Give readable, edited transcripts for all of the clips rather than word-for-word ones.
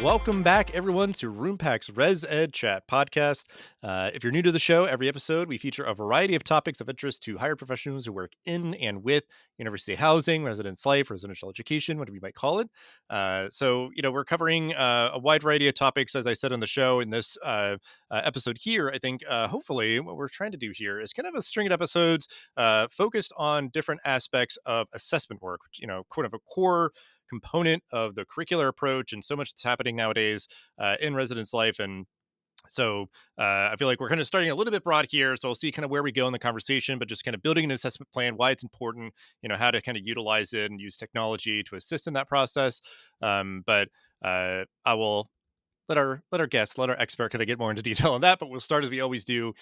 Welcome back, everyone, to Roompact's ResEdChat podcast. If you're new to the show, every episode we feature a variety of topics of interest to hired professionals who work in and with university housing, residence life, residential education, whatever you might call it. We're covering a wide variety of topics, as I said on the show in this episode here. I think hopefully what we're trying to do here is kind of a string of episodes focused on different aspects of assessment work, which, quote unquote, core component of the curricular approach and so much that's happening nowadays in residence life. And so I feel like we're kind of starting a little bit broad here. So we'll see kind of where we go in the conversation, but just kind of building an assessment plan, why it's important, how to kind of utilize it and use technology to assist in that process. But I will let our guest, let our expert kind of get more into detail on that. But we'll start as we always do.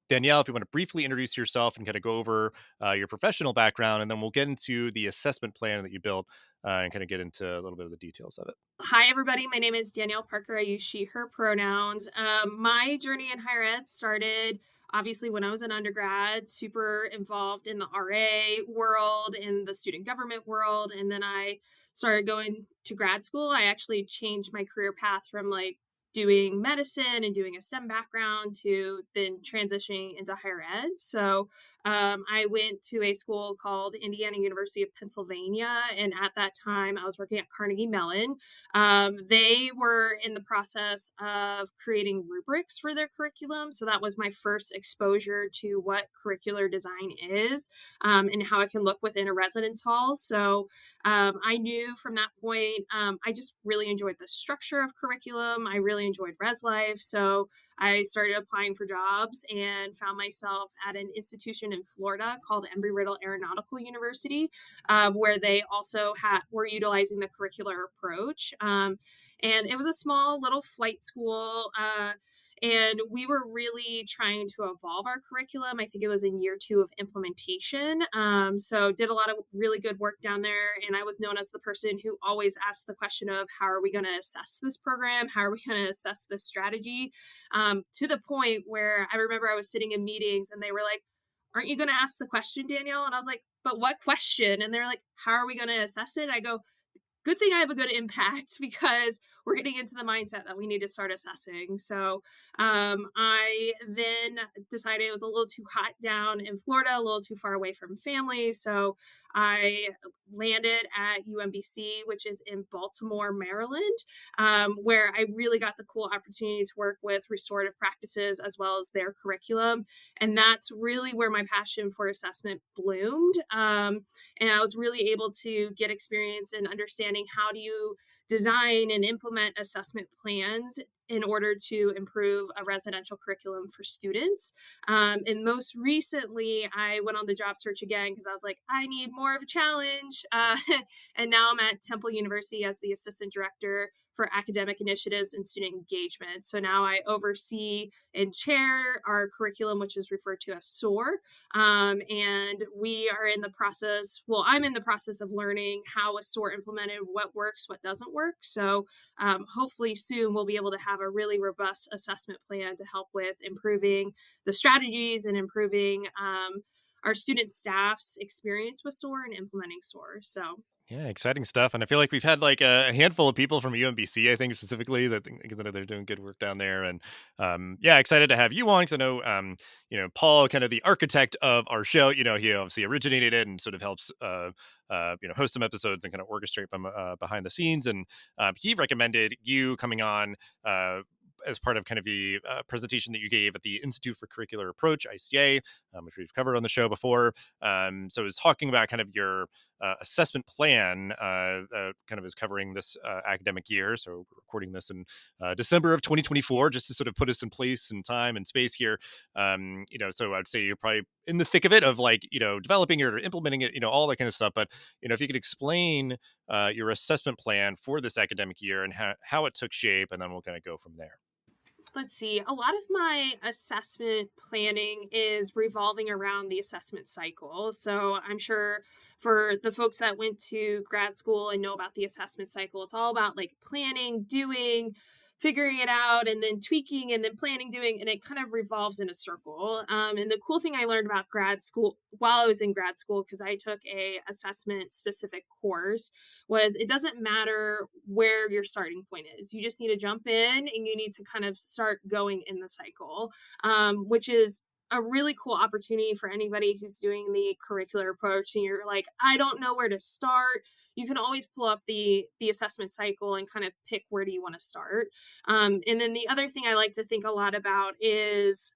Danielle, if you want to briefly introduce yourself and kind of go over your professional background, and then we'll get into the assessment plan that you built and kind of get into a little bit of the details of it. Hi, everybody. My name is Danielle Parker. I use she, her pronouns. My journey in higher ed started obviously when I was an undergrad, super involved in the RA world, in the student government world. And then I started going to grad school. I actually changed my career path from doing medicine and doing a STEM background to then transitioning into higher ed. So I went to a school called Indiana University of Pennsylvania. And at that time, I was working at Carnegie Mellon. They were in the process of creating rubrics for their curriculum. So that was my first exposure to what curricular design is and how it can look within a residence hall. So I knew from that point, I just really enjoyed the structure of curriculum. I really enjoyed res life. So I started applying for jobs and found myself at an institution in Florida called Embry-Riddle Aeronautical University, where they also were utilizing the curricular approach. And it was a small little flight school. And we were really trying to evolve our curriculum. I think it was in year 2 of implementation. So did a lot of really good work down there. And I was known as the person who always asked the question of how are we going to assess this program? How are we going to assess this strategy? To the point where I remember I was sitting in meetings and they were like, aren't you going to ask the question, Danielle? And I was like, but what question? And they're like, how are we going to assess it? I go, good thing I have a good impact because we're getting into the mindset that we need to start assessing. So I then decided it was a little too hot down in Florida, a little too far away from family. So I landed at UMBC, which is in Baltimore, Maryland, where I really got the cool opportunity to work with restorative practices as well as their curriculum. And that's really where my passion for assessment bloomed. And I was really able to get experience in understanding how do you design and implement assessment plans in order to improve a residential curriculum for students. And most recently, I went on the job search again because I was like, I need more of a challenge. And now I'm at Temple University as the assistant director for academic initiatives and student engagement. So now I oversee and chair our curriculum, which is referred to as SOAR. And we are in the process, I'm in the process of learning how is SOAR implemented, what works, what doesn't work. So hopefully soon we'll be able to have a really robust assessment plan to help with improving the strategies and improving our student staff's experience with SOAR and implementing SOAR. So yeah, exciting stuff. And I feel like we've had like a handful of people from UMBC, I think specifically, that they're doing good work down there. And excited to have you on because I know, Paul, kind of the architect of our show, he obviously originated it and sort of helps, host some episodes and kind of orchestrate them behind the scenes. And he recommended you coming on as part of kind of the presentation that you gave at the Institute for Curricular Approach, ICA, which we've covered on the show before. So it was talking about kind of your assessment plan, kind of is covering this academic year. So we're recording this in December of 2024, just to sort of put us in place and time and space here. So I'd say you're probably in the thick of it of developing it or implementing it, all that kind of stuff. But, if you could explain your assessment plan for this academic year and how it took shape, and then we'll kind of go from there. Let's see. A lot of my assessment planning is revolving around the assessment cycle. So I'm sure for the folks that went to grad school and know about the assessment cycle, it's all about planning, doing, figuring it out and then tweaking and then planning, doing, and it kind of revolves in a circle. And the cool thing I learned about grad school while I was in grad school, because I took a assessment specific course, was it doesn't matter where your starting point is. You just need to jump in and you need to kind of start going in the cycle, which is a really cool opportunity for anybody who's doing the curricular approach and you're like, I don't know where to start. You can always pull up the assessment cycle and kind of pick where do you want to start. And then the other thing I like to think a lot about is,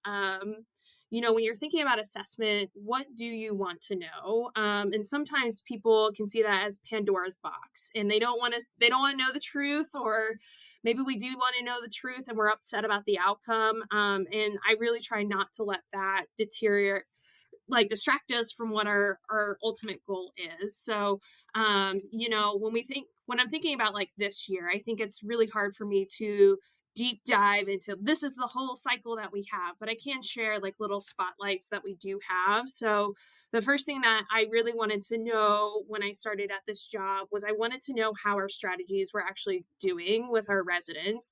when you're thinking about assessment, what do you want to know? And sometimes people can see that as Pandora's box, and they don't want to know the truth, or maybe we do want to know the truth and we're upset about the outcome. And I really try not to let that deteriorate, like distract us from what our ultimate goal is. So when I'm thinking about like this year, I think it's really hard for me to deep dive into this is the whole cycle that we have, but I can share like little spotlights that we do have. So the first thing that I really wanted to know when I started at this job was I wanted to know how our strategies were actually doing with our residents,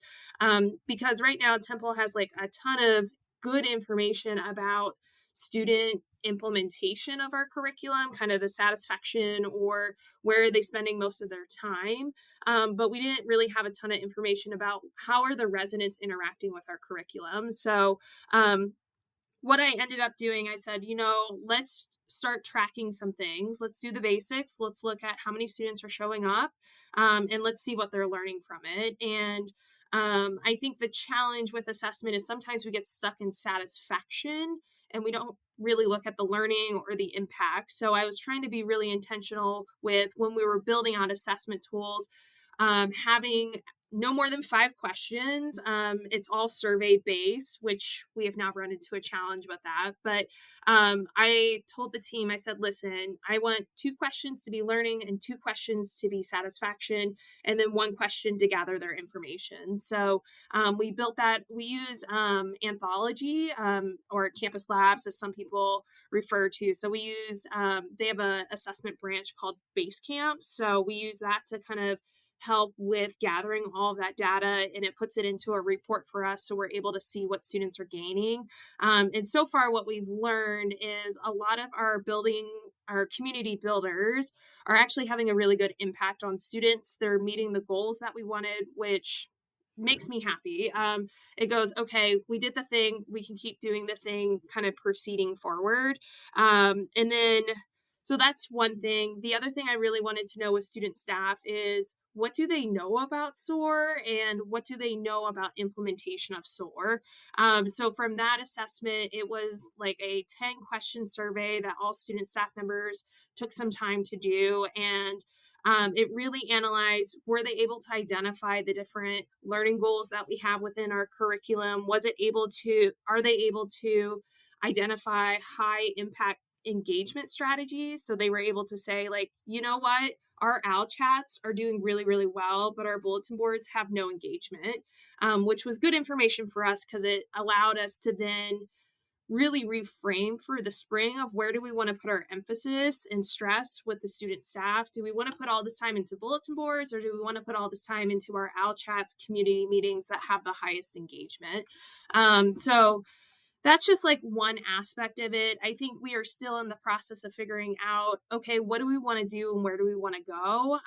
because right now Temple has like a ton of good information about student implementation of our curriculum, kind of the satisfaction or where are they spending most of their time. But we didn't really have a ton of information about how are the residents interacting with our curriculum. So what I ended up doing, I said, let's start tracking some things. Let's do the basics. Let's look at how many students are showing up, and let's see what they're learning from it. And I think the challenge with assessment is sometimes we get stuck in satisfaction and we don't really look at the learning or the impact. So I was trying to be really intentional with when we were building out assessment tools, having no more than 5 questions. It's all survey based, which we have now run into a challenge with that. But I told the team, I said, listen, I want 2 questions to be learning and 2 questions to be satisfaction, and then 1 question to gather their information. So we built that. We use Anthology, or Campus Labs, as some people refer to. So we use, they have a assessment branch called Basecamp. So we use that to kind of help with gathering all of that data, and it puts it into a report for us so we're able to see what students are gaining. And so far what we've learned is a lot of our community builders are actually having a really good impact on students. They're meeting the goals that we wanted, which makes me happy. It goes, okay, we did the thing, we can keep doing the thing, kind of proceeding forward. And then so that's one thing. The other thing I really wanted to know with student staff is what do they know about SOAR and what do they know about implementation of SOAR? So from that assessment, it was like a 10-question survey that all student staff members took some time to do. And it really analyzed, were they able to identify the different learning goals that we have within our curriculum? Are they able to identify high impact engagement strategies? So they were able to say, like, you know what? Our owl chats are doing really, really well, but our bulletin boards have no engagement, which was good information for us because it allowed us to then really reframe for the spring of where do we want to put our emphasis and stress with the student staff. Do we want to put all this time into bulletin boards, or do we want to put all this time into our owl chats community meetings that have the highest engagement? So that's just like one aspect of it. I think we are still in the process of figuring out, okay, what do we want to do and where do we want to go?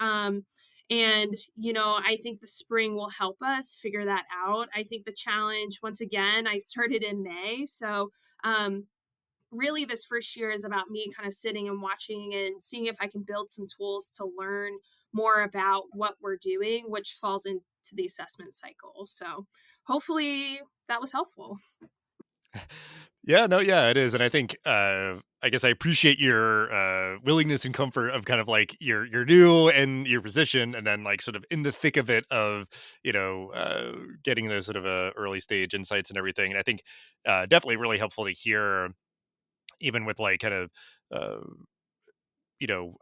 I think the spring will help us figure that out. I think the challenge, once again, I started in May. So, really, this first year is about me kind of sitting and watching and seeing if I can build some tools to learn more about what we're doing, which falls into the assessment cycle. So, hopefully, that was helpful. Yeah, no, yeah, it is, and I think, I guess I appreciate your, willingness and comfort of kind of like you're new in your position, and then like sort of in the thick of it of getting those sort of early stage insights and everything. And I think definitely really helpful to hear, even with like kind of uh,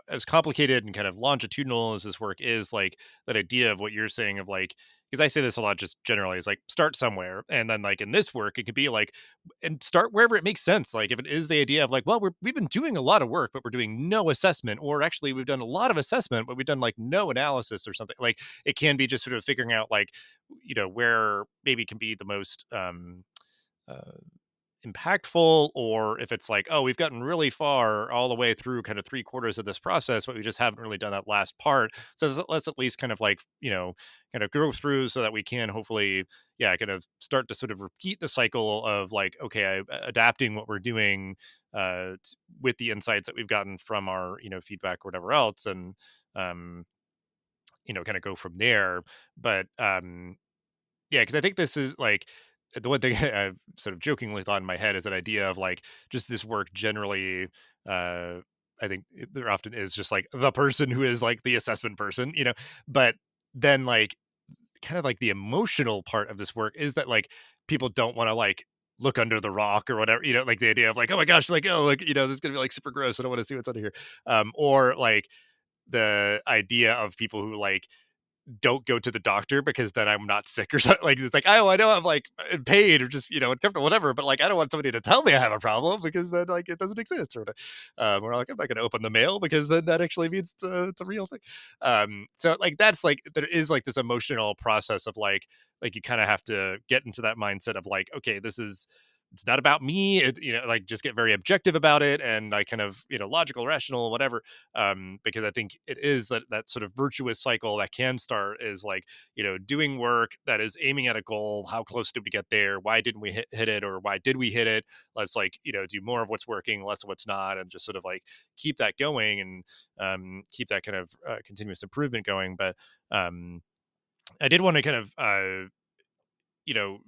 as complicated and kind of longitudinal as this work is, like that idea of what you're saying of like, because I say this a lot just generally is like start somewhere. And then like in this work, it could be like and start wherever it makes sense. Like if it is the idea of like, well, we've been doing a lot of work, but we're doing no assessment, or actually we've done a lot of assessment, but we've done like no analysis or something. Like it can be just sort of figuring out like, where maybe can be the most uh impactful, or if it's like, oh, we've gotten really far all the way through kind of three quarters of this process, but we just haven't really done that last part. So let's at least kind of like, kind of go through so that we can hopefully, yeah, kind of start to sort of repeat the cycle of like, okay, adapting what we're doing with the insights that we've gotten from our, feedback or whatever else. And, um, kind of go from there. But, yeah, because I think this is like the one thing I've sort of jokingly thought in my head is an idea of like just this work generally. Uh, I think there often is just like the person who is like the assessment person, but then like kind of like the emotional part of this work is that like people don't want to like look under the rock or whatever, like the idea of like, oh my gosh, like, oh, look, this is gonna be like super gross. I don't want to see what's under here. Or like the idea of people who like don't go to the doctor because then I'm not sick or something. Like it's like, oh, I know I'm like in pain or just uncomfortable, whatever. But like, I don't want somebody to tell me I have a problem because then like it doesn't exist. Or we're like, I'm not going to open the mail because then that actually means it's a real thing. So like that's like there is like this emotional process of like you kind of have to get into that mindset of like, okay, it's not about me. Like just get very objective about it and like kind of logical, rational, whatever, because I think it is that sort of virtuous cycle that can start is like doing work that is aiming at a goal. How close did we get there? Why didn't we hit it, or why did we hit it? Let's like do more of what's working, less of what's not, and just sort of like keep that going and keep that kind of continuous improvement going. But I did want to kind of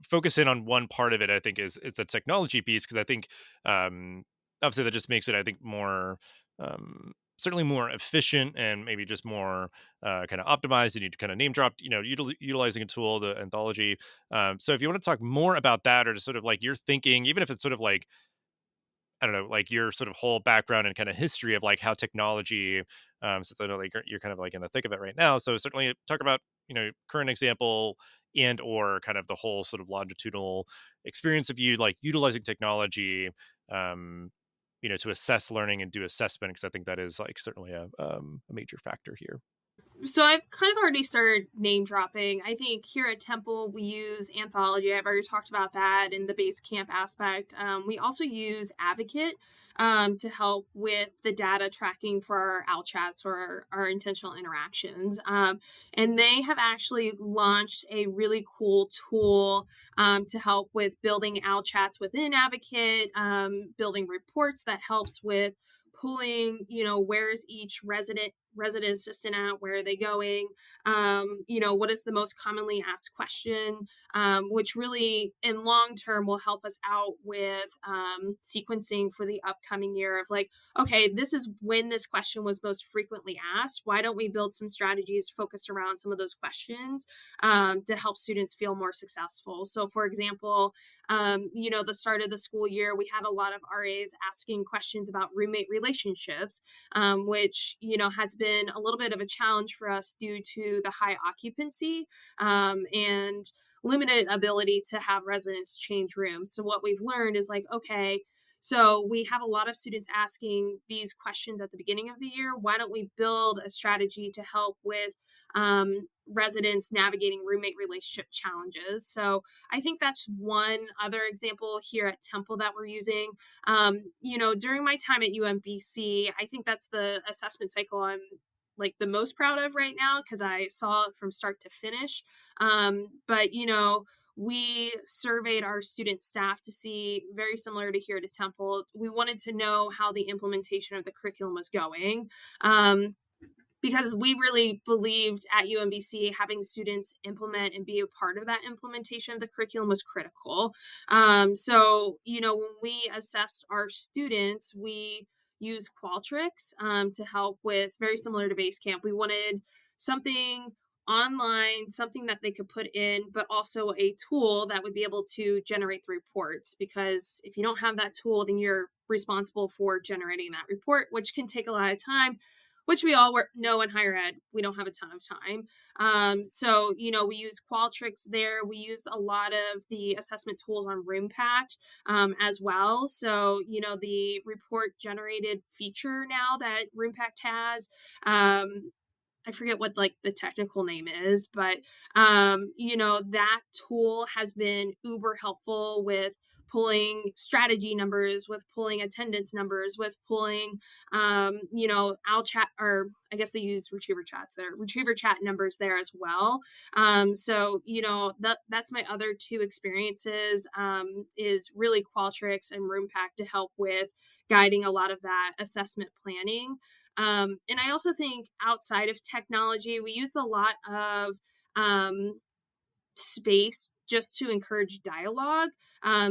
focus in on one part of it. I think is the technology piece, because I think obviously that just makes it, I think, more certainly more efficient and maybe just more kind of optimized. And you kind of name dropped, utilizing a tool, the anthology. So if you want to talk more about that, or just sort of like your thinking, even if it's sort of like, I don't know, like your sort of whole background and kind of history of like how technology, since I know like you're kind of like in the thick of it right now. So certainly talk about, current example and or kind of the whole sort of longitudinal experience of you like utilizing technology, um, to assess learning and do assessment. Cause I think that is like certainly a major factor here. So I've kind of already started name dropping. I think here at Temple we use Anthology. I've already talked about that in the base camp aspect. We also use Advocate to help with the data tracking for our OWL chats or our intentional interactions. And they have actually launched a really cool tool to help with building OWL chats within Advocate, building reports that helps with pulling, where's each resident assistant at, where are they going, what is the most commonly asked question, which really in long term will help us out with sequencing for the upcoming year of like, okay, this is when this question was most frequently asked, why don't we build some strategies focused around some of those questions to help students feel more successful. So for example, the start of the school year, we had a lot of RAs asking questions about roommate relationships, which, has been a little bit of a challenge for us due to the high occupancy and limited ability to have residents change rooms. So what we've learned is like, okay, so we have a lot of students asking these questions at the beginning of the year. Why don't we build a strategy to help with residents navigating roommate relationship challenges? So I think that's one other example here at Temple that we're using. During my time at UMBC, I think that's the assessment cycle I'm like the most proud of right now because I saw it from start to finish. But we surveyed our student staff to see, very similar to here to Temple, we wanted to know how the implementation of the curriculum was going. Because we really believed at UMBC having students implement and be a part of that implementation of the curriculum was critical. So, when we assessed our students, we used Qualtrics to help with, very similar to Basecamp. We wanted something online, something that they could put in, but also a tool that would be able to generate the reports. Because if you don't have that tool, then you're responsible for generating that report, which can take a lot of time, which we all know in higher ed, we don't have a ton of time. So, we use Qualtrics there. We used a lot of the assessment tools on Roompact as well. So, the report generated feature now that Roompact has. I forget what like the technical name is, but that tool has been uber helpful with pulling strategy numbers, with pulling attendance numbers, with pulling owl chat, or I guess they use retriever chats there, retriever chat numbers there as well. So that's my other two experiences, is really Qualtrics and Roompact to help with guiding a lot of that assessment planning. And I also think outside of technology, we use a lot of um, space just to encourage dialogue.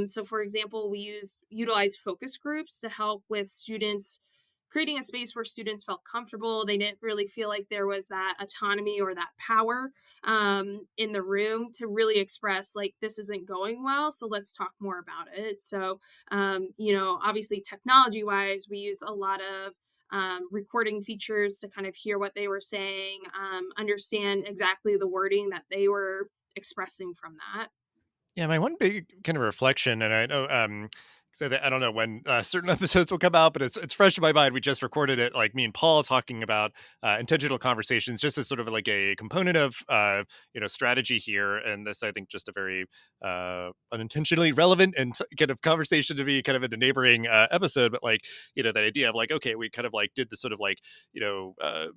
So, for example, we utilize focus groups to help with students, creating a space where students felt comfortable. They didn't really feel like there was that autonomy or that power in the room to really express like this isn't going well. So let's talk more about it. So, obviously, technology wise, we use a lot of recording features to kind of hear what they were saying, understand exactly the wording that they were expressing from that. Yeah, my one big kind of reflection, and I know, so that I don't know when certain episodes will come out, but it's fresh in my mind. We just recorded it, like me and Paul talking about intentional conversations, just as sort of like a component of strategy here. And this, I think, just a very unintentionally relevant and kind of conversation to be kind of in a neighboring episode. But like that idea of like, okay, we kind of like did the sort of like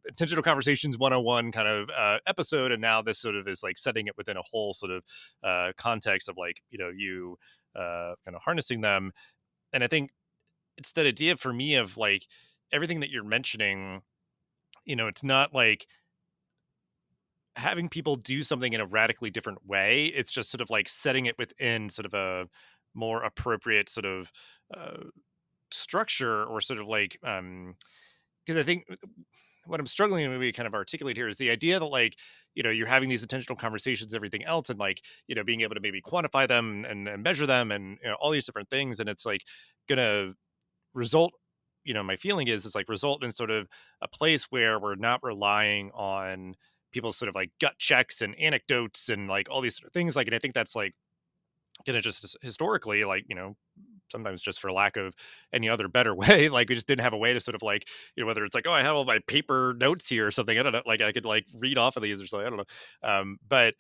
intentional conversations 101 kind of episode, and now this sort of is like setting it within a whole sort of context of like you kind of harnessing them. And I think it's that idea for me of like everything that you're mentioning. It's not like having people do something in a radically different way. It's just sort of like setting it within sort of a more appropriate sort of uh, structure, or sort of like because I think what I'm struggling to maybe kind of articulate here is the idea that like you're having these intentional conversations, everything else, and like being able to maybe quantify them and measure them, and all these different things, and it's like gonna result. My feeling is it's like result in sort of a place where we're not relying on people's sort of like gut checks and anecdotes and like all these sort of things. Like, and I think that's like gonna just historically, like sometimes just for lack of any other better way, like we just didn't have a way to sort of like whether it's like, oh, I have all my paper notes here or something, I don't know, like I could like read off of these or something, I don't know. But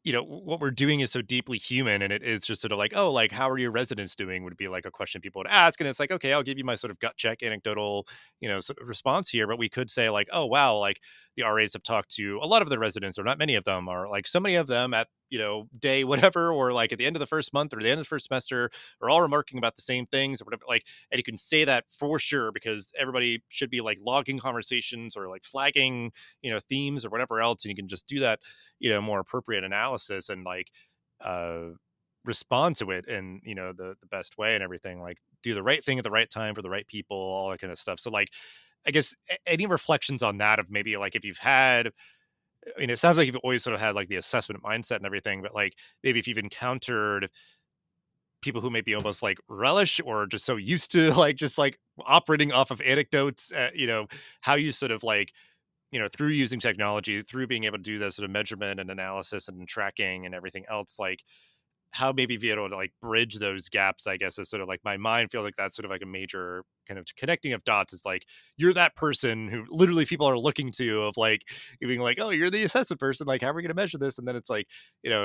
what we're doing is so deeply human, and it is just sort of like, oh, like, how are your residents doing would be like a question people would ask. And it's like, okay, I'll give you my sort of gut check, anecdotal, sort of response here. But we could say like, oh, wow, like the RAs have talked to a lot of the residents, or not many of them, or like so many of them at, day whatever, or like at the end of the first month or the end of the first semester, are all remarking about the same things or whatever. Like, and you can say that for sure because everybody should be like logging conversations or like flagging, themes or whatever else. And you can just do that, more appropriate analysis, and like uh respond to it in the best way and everything, like do the right thing at the right time for the right people, all that kind of stuff. So like I guess any reflections on that, of maybe like if you've had, I mean, it sounds like you've always sort of had like the assessment mindset and everything, but like maybe if you've encountered people who maybe almost like relish or just so used to like just like operating off of anecdotes, how you sort of like through using technology, through being able to do that sort of measurement and analysis and tracking and everything else, like how maybe be able to like bridge those gaps, I guess, is sort of like my mind feel like that's sort of like a major kind of connecting of dots, is like you're that person who literally people are looking to, of like you being like, oh, you're the assessment person, like how are we going to measure this? And then it's like,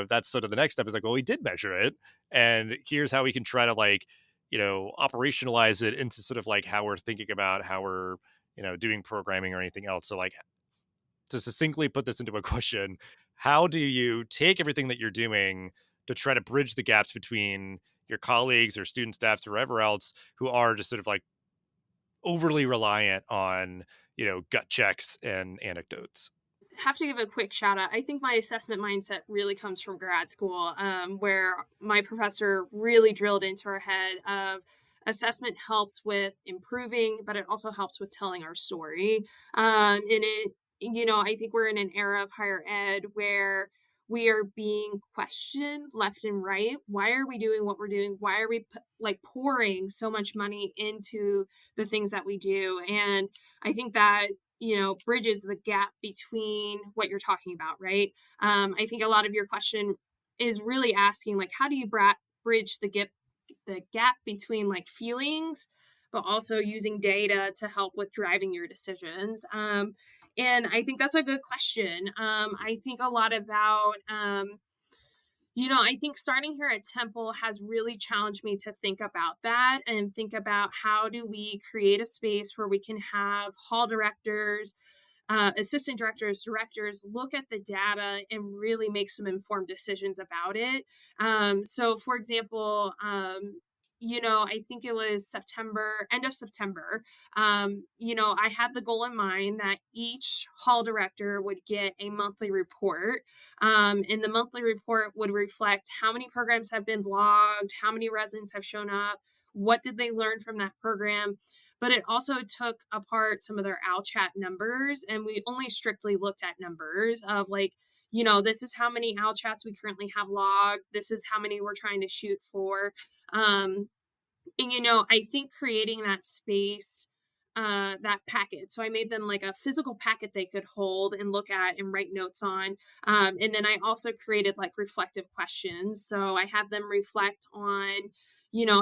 that's sort of the next step, is like, well, we did measure it, and here's how we can try to like operationalize it into sort of like how we're thinking about how we're doing programming or anything else. So like, to succinctly put this into a question, how do you take everything that you're doing to try to bridge the gaps between your colleagues or student staffs or whoever else who are just sort of like overly reliant on, gut checks and anecdotes? Have to give a quick shout out. I think my assessment mindset really comes from grad school, where my professor really drilled into our head of assessment helps with improving, but it also helps with telling our story. And I think we're in an era of higher ed where we are being questioned left and right. Why are we doing what we're doing? Why are we like pouring so much money into the things that we do? And I think that, bridges the gap between what you're talking about, right? I think a lot of your question is really asking, like, how do you bridge the gap between like feelings, but also using data to help with driving your decisions. And I think that's a good question. I think a lot about, I think starting here at Temple has really challenged me to think about that and think about how do we create a space where we can have hall directors, assistant directors, directors look at the data and really make some informed decisions about it. So, for example, I think it was end of September. I had the goal in mind that each hall director would get a monthly report, and the monthly report would reflect how many programs have been logged, how many residents have shown up, what did they learn from that program. But it also took apart some of their OWL chat numbers, and we only strictly looked at numbers of like, this is how many OWL chats we currently have logged. This is how many we're trying to shoot for. Um, and I think creating that space, that packet, so I made them like a physical packet they could hold and look at and write notes on. And then I also created like reflective questions, so I had them reflect on,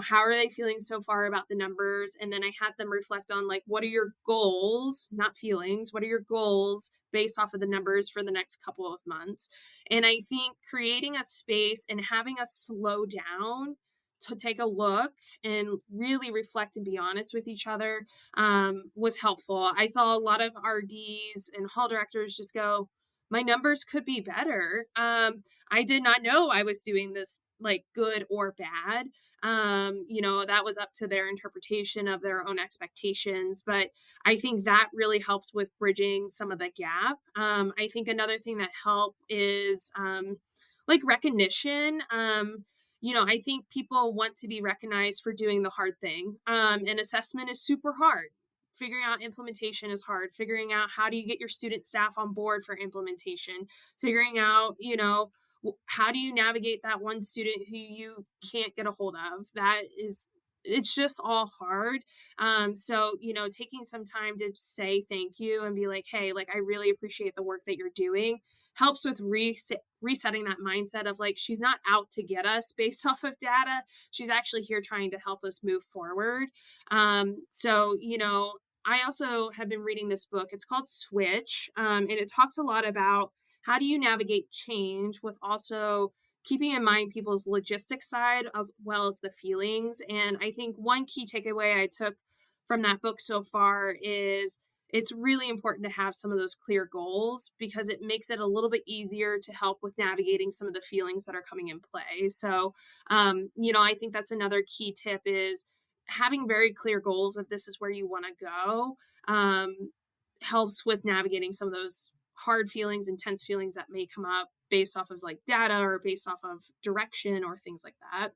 how are they feeling so far about the numbers, and then I had them reflect on like, what are your goals, not feelings, what are your goals based off of the numbers for the next couple of months. And I think creating a space and having us slow down to take a look and really reflect and be honest with each other, was helpful. I saw a lot of RDs and hall directors just go, my numbers could be better. I did not know I was doing this like good or bad. That was up to their interpretation of their own expectations. But I think that really helps with bridging some of the gap. I think another thing that helped is like recognition. I think people want to be recognized for doing the hard thing. And assessment is super hard. Figuring out implementation is hard. Figuring out how do you get your student staff on board for implementation. Figuring out, how do you navigate that one student who you can't get a hold of? It's just all hard. So, taking some time to say thank you and be like, hey, like, I really appreciate the work that you're doing helps with resetting that mindset of like, she's not out to get us based off of data. She's actually here trying to help us move forward. So, I also have been reading this book. It's called Switch, and it talks a lot about how do you navigate change with also keeping in mind people's logistics side as well as the feelings. And I think one key takeaway I took from that book so far is it's really important to have some of those clear goals because it makes it a little bit easier to help with navigating some of the feelings that are coming in play. So, I think that's another key tip is having very clear goals if this is where you want to go, helps with navigating some of those hard feelings, intense feelings that may come up based off of like data or based off of direction or things like that.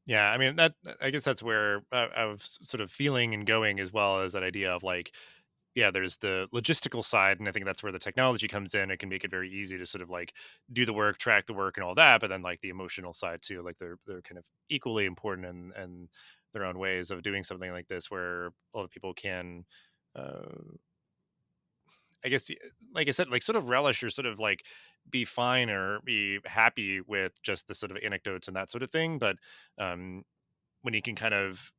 Yeah, I mean that. I guess that's where I was sort of feeling and going, as well as that idea of like, yeah, there's the logistical side, and I think that's where the technology comes in. It can make it very easy to sort of like do the work, track the work, and all that. But then like the emotional side too, like they're kind of equally important and their own ways of doing something like this, where a lot of people can. I guess, like I said, like sort of relish or sort of like be fine or be happy with just the sort of anecdotes and that sort of thing. But um, when you can kind of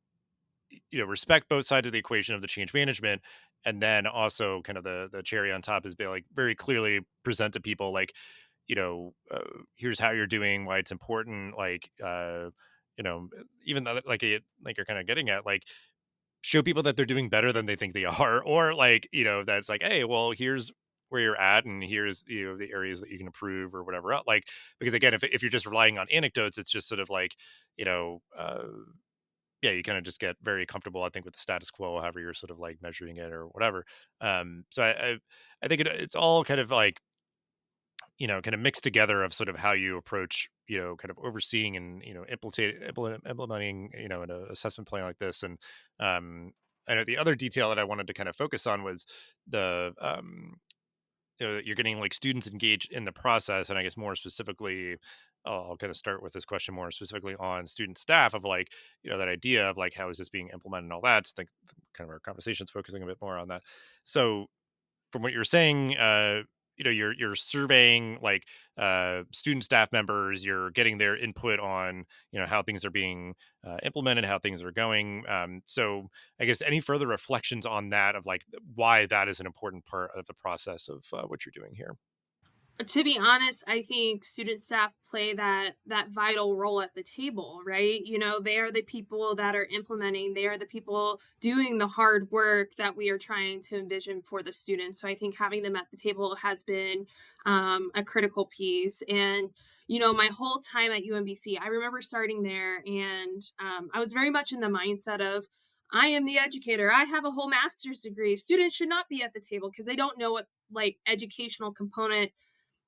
respect both sides of the equation of the change management, and then also kind of the cherry on top is be like very clearly present to people like, here's how you're doing, why it's important, like even though like like you're kind of getting at like show people that they're doing better than they think they are, or like that's like, hey, well, here's where you're at, and here's the areas that you can improve or whatever like, because again, if you're just relying on anecdotes, it's just sort of like you know uh yeah, you kind of just get very comfortable, I think, with the status quo, however you're sort of like measuring it or whatever. So I think it's all kind of like kind of mixed together of sort of how you approach kind of overseeing and implementing an assessment plan like this. And I know the other detail that I wanted to kind of focus on was the that you're getting like students engaged in the process, and I guess more specifically, I'll kind of start with this question more specifically on student staff of like, that idea of like how is this being implemented and all that. So I think kind of our conversation's focusing a bit more on that. So from what you're saying, you're surveying like student staff members, you're getting their input on how things are being implemented, how things are going. So I guess any further reflections on that of like why that is an important part of the process of what you're doing here. To be honest, I think student staff play that vital role at the table, right? They are the people that are implementing, they are the people doing the hard work that we are trying to envision for the students. So I think having them at the table has been a critical piece. And my whole time at UMBC, I remember starting there, and I was very much in the mindset of, I am the educator. I have a whole master's degree. Students should not be at the table because they don't know what like educational component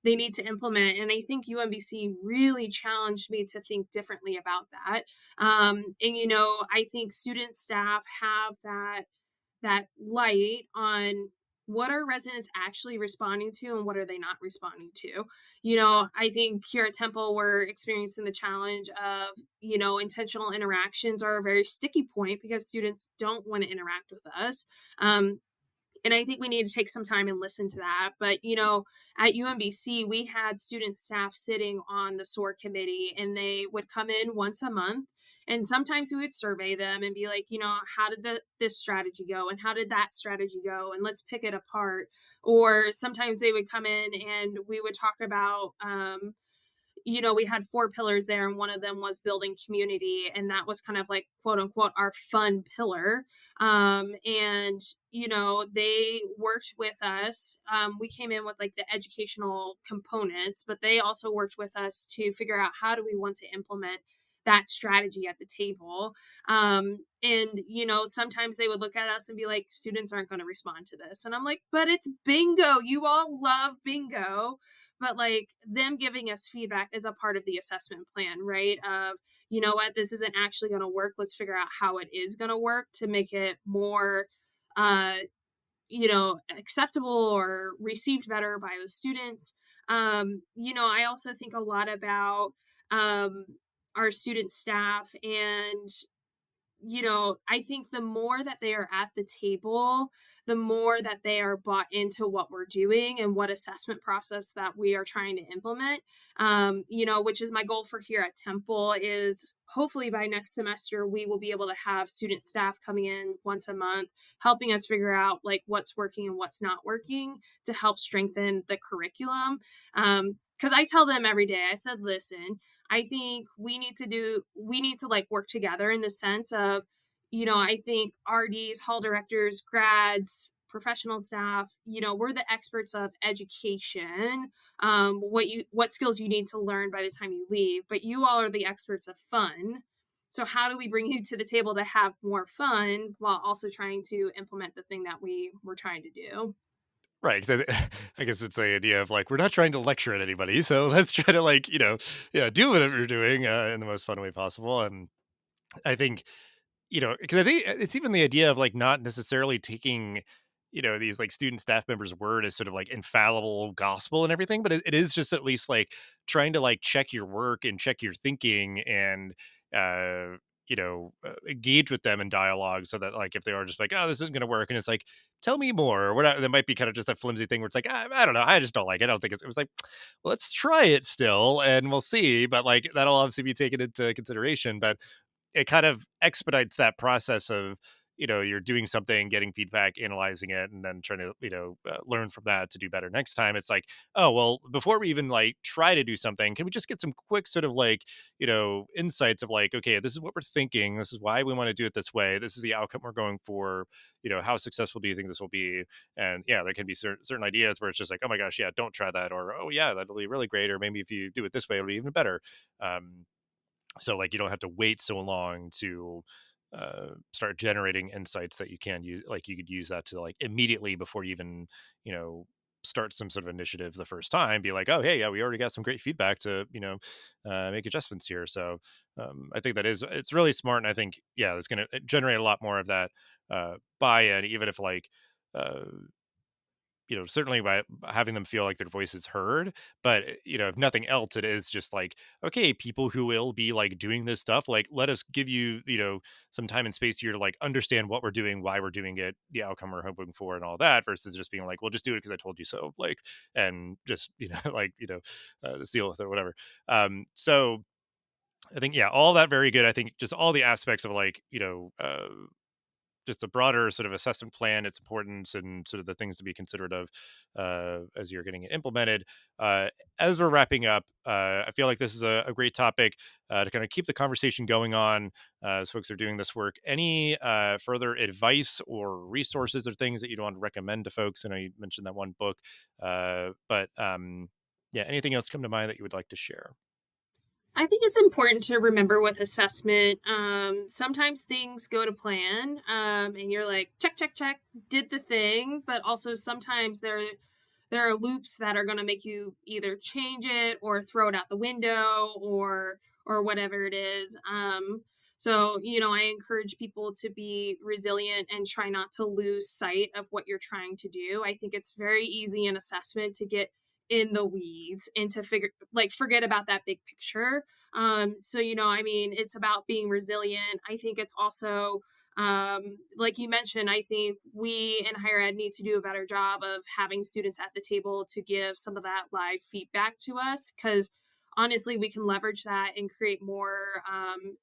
they need to implement. And I think UMBC really challenged me to think differently about that. And I think student staff have that light on what are residents actually responding to and what are they not responding to. I think here at Temple we're experiencing the challenge of, intentional interactions are a very sticky point because students don't want to interact with us. And I think we need to take some time and listen to that. But, at UMBC, we had student staff sitting on the SOAR committee, and they would come in once a month. And sometimes we would survey them and be like, how did this strategy go? And how did that strategy go? And let's pick it apart. Or sometimes they would come in and we would talk about, we had four pillars there, and one of them was building community. And that was kind of like, quote unquote, our fun pillar. And, they worked with us. We came in with like the educational components, but they also worked with us to figure out how do we want to implement that strategy at the table. And, sometimes they would look at us and be like, students aren't going to respond to this. And I'm like, but it's bingo. You all love bingo. But like them giving us feedback is a part of the assessment plan, right? Of, you know what, this isn't actually going to work. Let's figure out how it is going to work to make it more, uh, acceptable or received better by the students. I also think a lot about um, our student staff, and I think the more that they are at the table, the more that they are bought into what we're doing and what assessment process that we are trying to implement. Which is my goal for here at Temple is hopefully by next semester, we will be able to have student staff coming in once a month, helping us figure out like what's working and what's not working to help strengthen the curriculum. Cause I tell them every day, I said, listen, I think we need to like work together in the sense of, I think RDs, hall directors, grads, professional staff, we're the experts of education, what skills you need to learn by the time you leave, but you all are the experts of fun. So how do we bring you to the table to have more fun while also trying to implement the thing that we were trying to do? Right. 'Cause I guess it's the idea of like, we're not trying to lecture at anybody. So let's try to like, yeah, do whatever you're doing in the most fun way possible. And I think because I think it's even the idea of like not necessarily taking, these like student staff members' word as sort of like infallible gospel and everything, but it is just at least like trying to like check your work and check your thinking and, uh, engage with them in dialogue so that like if they are just like, oh, this isn't going to work. And it's like, tell me more or whatever. That might be kind of just that flimsy thing where it's like, I don't know. I just don't like it. I don't think it was like, well, let's try it still and we'll see. But like that'll obviously be taken into consideration. But it kind of expedites that process of you're doing something, getting feedback, analyzing it, and then trying to learn from that to do better next time. It's like, oh well, before we even like try to do something, can we just get some quick sort of like insights of like, okay, this is what we're thinking, this is why we want to do it this way, this is the outcome we're going for, how successful do you think this will be? And yeah, there can be certain ideas where it's just like, oh my gosh, yeah, don't try that, or oh yeah, that'll be really great, or maybe if you do it this way it'll be even better. So like you don't have to wait so long to start generating insights that you can use, like you could use that to like immediately before you even you know start some sort of initiative the first time, be like, oh hey, yeah, we already got some great feedback to make adjustments here. So I think it's really smart, and I think yeah, it's going to generate a lot more of that buy-in, even if like uh certainly by having them feel like their voice is heard. But, if nothing else, it is just like, okay, people who will be like doing this stuff, like, let us give you, some time and space here to like understand what we're doing, why we're doing it, the outcome we're hoping for, and all that, versus just being like, well, just do it because I told you so, like, and just, like, just deal with it or whatever. So I think, yeah, all that very good. I think just all the aspects of like, just a broader sort of assessment plan, its importance, and sort of the things to be considerate of as you're getting it implemented. Uh, as we're wrapping up, I feel like this is a great topic to kind of keep the conversation going on as folks are doing this work. Any further advice or resources or things that you'd want to recommend to folks? I know you mentioned that one book, but yeah, anything else come to mind that you would like to share? I think it's important to remember with assessment. Sometimes things go to plan, and you're like, check, check, check, did the thing. But also sometimes there are loops that are going to make you either change it or throw it out the window or whatever it is. So I encourage people to be resilient and try not to lose sight of what you're trying to do. I think it's very easy in assessment to get in the weeds and to forget about that big picture. So I mean, it's about being resilient. I think it's also like you mentioned, I think we in higher ed need to do a better job of having students at the table to give some of that live feedback to us, because honestly we can leverage that and create more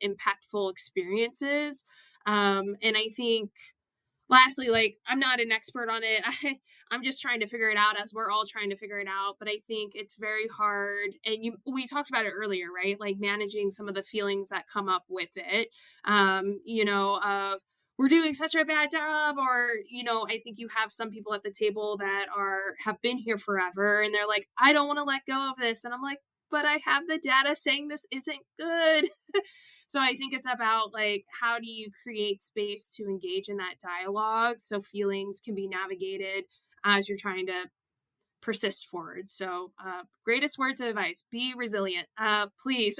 impactful experiences. And I think lastly, like, I'm not an expert on it. I'm just trying to figure it out as we're all trying to figure it out. But I think it's very hard. And we talked about it earlier, right? Like managing some of the feelings that come up with it. Of we're doing such a bad job, or I think you have some people at the table that have been here forever, and they're like, I don't want to let go of this, and I'm like, but I have the data saying this isn't good. So I think it's about like how do you create space to engage in that dialogue so feelings can be navigated as you're trying to persist forward. So greatest words of advice: be resilient, please,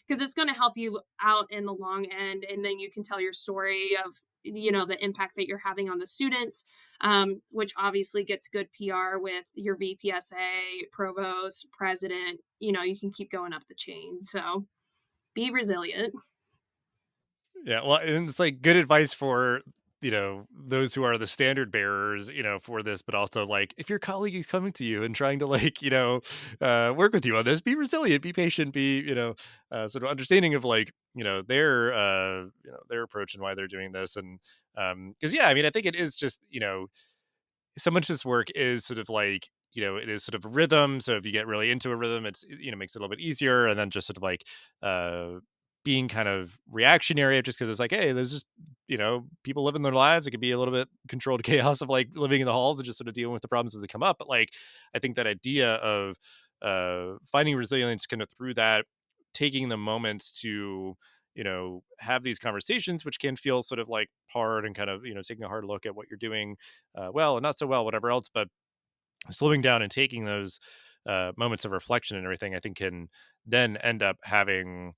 because it's going to help you out in the long end, and then you can tell your story of the impact that you're having on the students, which obviously gets good PR with your VPSA, provost, president. You can keep going up the chain. So be resilient. Yeah, well, and it's like good advice for, those who are the standard bearers, for this, but also like if your colleague is coming to you and trying to like, work with you on this, be resilient, be patient, be, sort of understanding of like, their approach and why they're doing this. And because yeah, I mean, I think it is just, so much of this work is sort of like, it is sort of a rhythm. So if you get really into a rhythm, it's, makes it a little bit easier. And then just sort of like uh being kind of reactionary just because it's like, hey, there's just, people living their lives. It could be a little bit controlled chaos of like living in the halls and just sort of dealing with the problems as they come up. But like I think that idea of finding resilience kind of through that, taking the moments to have these conversations, which can feel sort of like hard and kind of, taking a hard look at what you're doing well and not so well, whatever else. But slowing down and taking those moments of reflection and everything, I think can then end up having,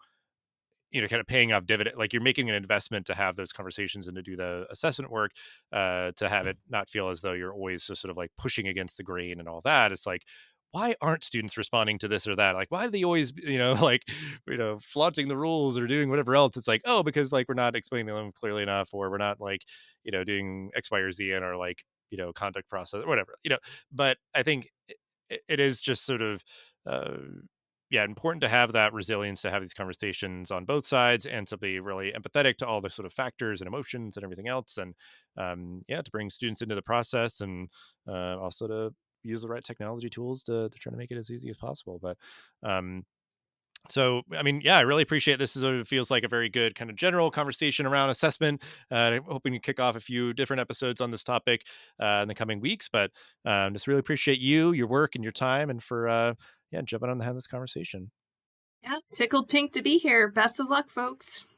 kind of paying off dividend. Like you're making an investment to have those conversations and to do the assessment work, to have it not feel as though you're always just sort of like pushing against the grain and all that. It's like, why aren't students responding to this or that? Like, why are they always, like, flaunting the rules or doing whatever else? It's like, oh, because like we're not explaining them clearly enough, or we're not like, doing X, Y, or Z in our like, conduct process or whatever, But I think it is just sort of, uh, yeah, important to have that resilience to have these conversations on both sides and to be really empathetic to all the sort of factors and emotions and everything else. And yeah, to bring students into the process and also to use the right technology tools to try to make it as easy as possible. But um, so, I mean, yeah, I really appreciate this. Is sort of feels like a very good kind of general conversation around assessment. I'm hoping to kick off a few different episodes on this topic in the coming weeks. But just really appreciate you, your work, and your time, and for yeah, jumping on and having this conversation. Yeah, tickled pink to be here. Best of luck, folks.